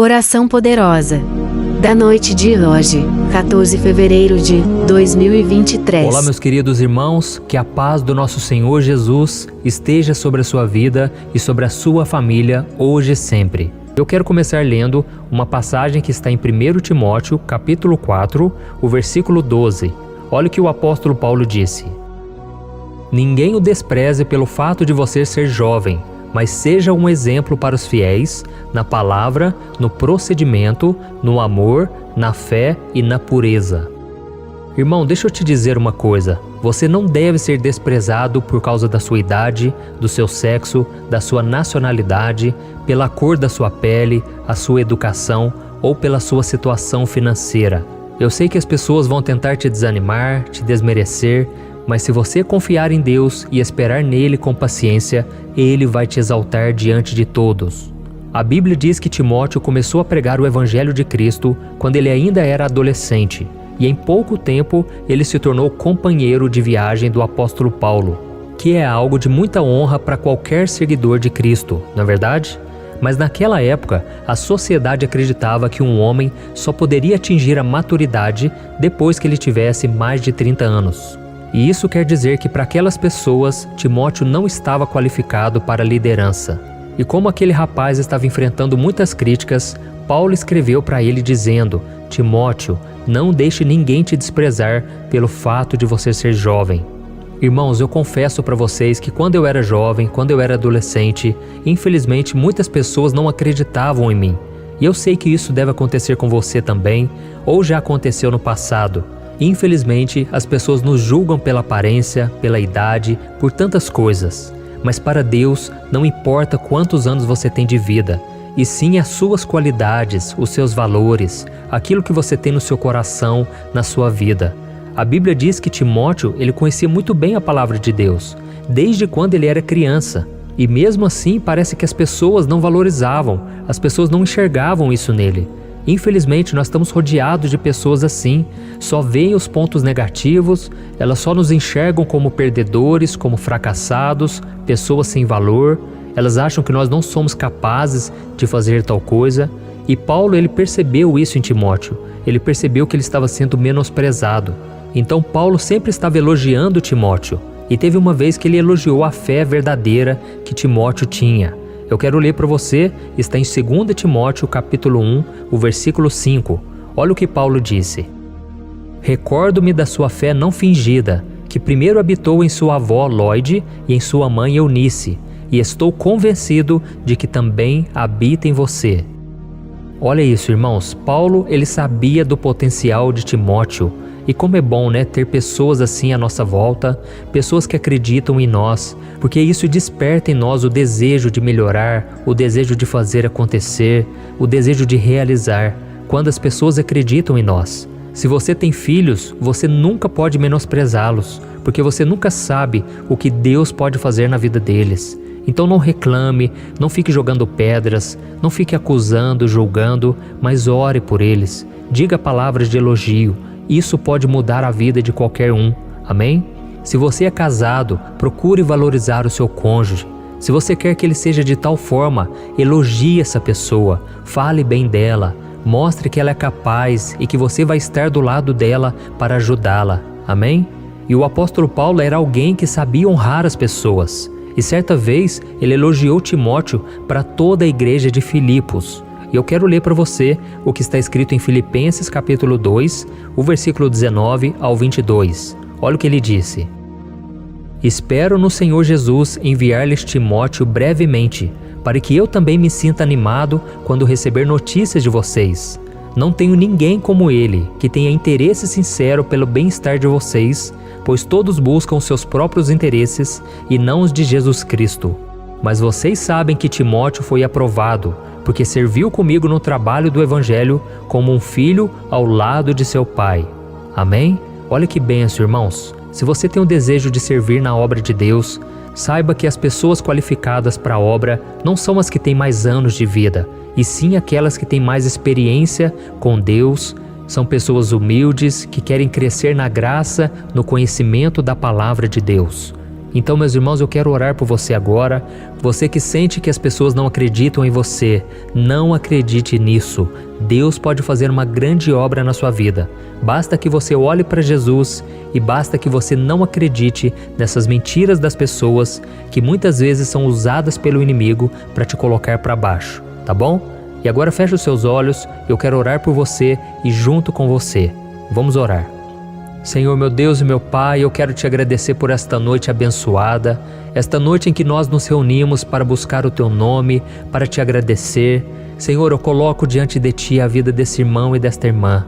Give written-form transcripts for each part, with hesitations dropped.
Oração poderosa da noite de hoje, 14 de fevereiro de 2023. Olá, meus queridos irmãos, que a paz do nosso Senhor Jesus esteja sobre a sua vida e sobre a sua família, hoje e sempre. Eu quero começar lendo uma passagem que está em 1 Timóteo, capítulo 4, o versículo 12. Olha o que o apóstolo Paulo disse: Ninguém o despreze pelo fato de você ser jovem, mas seja um exemplo para os fiéis, na palavra, no procedimento, no amor, na fé e na pureza. Irmão, deixa eu te dizer uma coisa. Você não deve ser desprezado por causa da sua idade, do seu sexo, da sua nacionalidade, pela cor da sua pele, a sua educação ou pela sua situação financeira. Eu sei que as pessoas vão tentar te desanimar, te desmerecer, mas se você confiar em Deus e esperar nele com paciência, Ele vai te exaltar diante de todos. A Bíblia diz que Timóteo começou a pregar o Evangelho de Cristo quando ele ainda era adolescente, e em pouco tempo ele se tornou companheiro de viagem do apóstolo Paulo, que é algo de muita honra para qualquer seguidor de Cristo, não é verdade? Mas naquela época, a sociedade acreditava que um homem só poderia atingir a maturidade depois que ele tivesse mais de 30 anos. E isso quer dizer que para aquelas pessoas, Timóteo não estava qualificado para a liderança. E como aquele rapaz estava enfrentando muitas críticas, Paulo escreveu para ele dizendo: Timóteo, não deixe ninguém te desprezar pelo fato de você ser jovem. Irmãos, eu confesso para vocês que quando eu era jovem, quando eu era adolescente, infelizmente muitas pessoas não acreditavam em mim. E eu sei que isso deve acontecer com você também, ou já aconteceu no passado. Infelizmente, as pessoas nos julgam pela aparência, pela idade, por tantas coisas. Mas para Deus, não importa quantos anos você tem de vida, e sim as suas qualidades, os seus valores, aquilo que você tem no seu coração, na sua vida. A Bíblia diz que Timóteo, ele conhecia muito bem a palavra de Deus, desde quando ele era criança. E mesmo assim, parece que as pessoas não valorizavam, as pessoas não enxergavam isso nele. Infelizmente, nós estamos rodeados de pessoas assim, só veem os pontos negativos, elas só nos enxergam como perdedores, como fracassados, pessoas sem valor, elas acham que nós não somos capazes de fazer tal coisa. E Paulo, ele percebeu isso em Timóteo, ele percebeu que ele estava sendo menosprezado. Então Paulo sempre estava elogiando Timóteo, e teve uma vez que ele elogiou a fé verdadeira que Timóteo tinha. Eu quero ler para você, está em 2 Timóteo capítulo 1, o versículo 5. Olha o que Paulo disse: Recordo-me da sua fé não fingida, que primeiro habitou em sua avó Lóide e em sua mãe Eunice, e estou convencido de que também habita em você. Olha isso, irmãos, Paulo, ele sabia do potencial de Timóteo. E como é bom, ter pessoas assim à nossa volta, pessoas que acreditam em nós, porque isso desperta em nós o desejo de melhorar, o desejo de fazer acontecer, o desejo de realizar, quando as pessoas acreditam em nós. Se você tem filhos, você nunca pode menosprezá-los, porque você nunca sabe o que Deus pode fazer na vida deles. Então não reclame, não fique jogando pedras, não fique acusando, julgando, mas ore por eles, diga palavras de elogio. Isso pode mudar a vida de qualquer um, amém? Se você é casado, procure valorizar o seu cônjuge. Se você quer que ele seja de tal forma, elogie essa pessoa, fale bem dela, mostre que ela é capaz e que você vai estar do lado dela para ajudá-la, amém? E o apóstolo Paulo era alguém que sabia honrar as pessoas. E certa vez, ele elogiou Timóteo para toda a igreja de Filipos. E eu quero ler para você o que está escrito em Filipenses capítulo 2, o versículo 19 ao 22. Olha o que ele disse: Espero no Senhor Jesus enviar-lhes Timóteo brevemente, para que eu também me sinta animado quando receber notícias de vocês. Não tenho ninguém como ele, que tenha interesse sincero pelo bem-estar de vocês, pois todos buscam seus próprios interesses e não os de Jesus Cristo. Mas vocês sabem que Timóteo foi aprovado, porque serviu comigo no trabalho do Evangelho como um filho ao lado de seu pai. Amém? Olha que bênção, irmãos. Se você tem o desejo de servir na obra de Deus, saiba que as pessoas qualificadas para a obra não são as que têm mais anos de vida, e sim aquelas que têm mais experiência com Deus. São pessoas humildes que querem crescer na graça, no conhecimento da palavra de Deus. Então, meus irmãos, eu quero orar por você agora. Você que sente que as pessoas não acreditam em você, não acredite nisso. Deus pode fazer uma grande obra na sua vida. Basta que você olhe para Jesus e basta que você não acredite nessas mentiras das pessoas que muitas vezes são usadas pelo inimigo para te colocar para baixo, tá bom? E agora feche os seus olhos, eu quero orar por você e junto com você. Vamos orar. Senhor, meu Deus e meu Pai, eu quero te agradecer por esta noite abençoada, esta noite em que nós nos reunimos para buscar o Teu nome, para te agradecer. Senhor, eu coloco diante de Ti a vida desse irmão e desta irmã.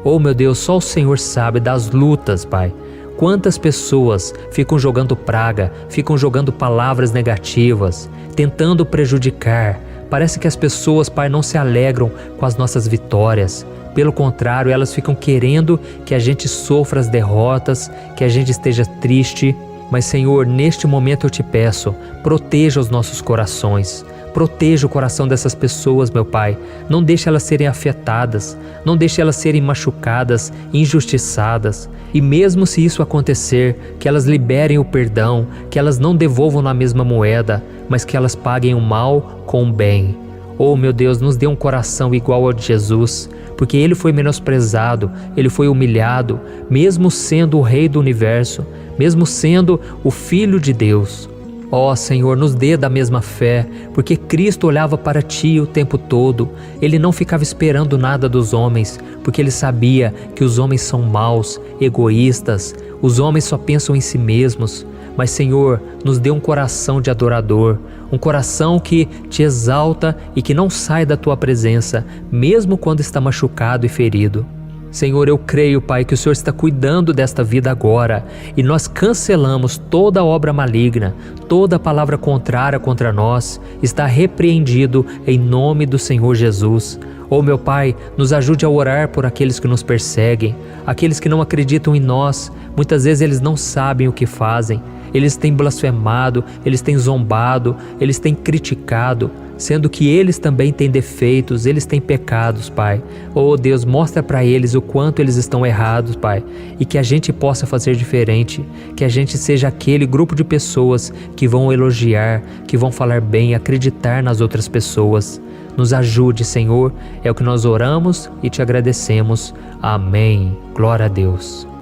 Oh, meu Deus, só o Senhor sabe das lutas, Pai. Quantas pessoas ficam jogando praga, ficam jogando palavras negativas, tentando prejudicar. Parece que as pessoas, Pai, não se alegram com as nossas vitórias. Pelo contrário, elas ficam querendo que a gente sofra as derrotas, que a gente esteja triste. Mas, Senhor, neste momento eu te peço, proteja os nossos corações. Proteja o coração dessas pessoas, meu Pai. Não deixe elas serem afetadas, não deixe elas serem machucadas, injustiçadas. E mesmo se isso acontecer, que elas liberem o perdão, que elas não devolvam na mesma moeda, mas que elas paguem o mal com o bem. Oh, meu Deus, nos dê um coração igual ao de Jesus, porque Ele foi menosprezado, Ele foi humilhado, mesmo sendo o Rei do Universo, mesmo sendo o Filho de Deus. Ó Senhor, nos dê da mesma fé, porque Cristo olhava para Ti o tempo todo. Ele não ficava esperando nada dos homens, porque Ele sabia que os homens são maus, egoístas, os homens só pensam em si mesmos. Mas, Senhor, nos dê um coração de adorador, um coração que Te exalta e que não sai da Tua presença, mesmo quando está machucado e ferido. Senhor, eu creio, Pai, que o Senhor está cuidando desta vida agora e nós cancelamos toda obra maligna, toda palavra contrária contra nós, está repreendido em nome do Senhor Jesus. Oh, meu Pai, nos ajude a orar por aqueles que nos perseguem, aqueles que não acreditam em nós. Muitas vezes eles não sabem o que fazem, eles têm blasfemado, eles têm zombado, eles têm criticado, sendo que eles também têm defeitos, eles têm pecados, Pai. Oh Deus, mostra para eles o quanto eles estão errados, Pai, e que a gente possa fazer diferente, que a gente seja aquele grupo de pessoas que vão elogiar, que vão falar bem, acreditar nas outras pessoas. Nos ajude, Senhor, é o que nós oramos e Te agradecemos. Amém. Glória a Deus.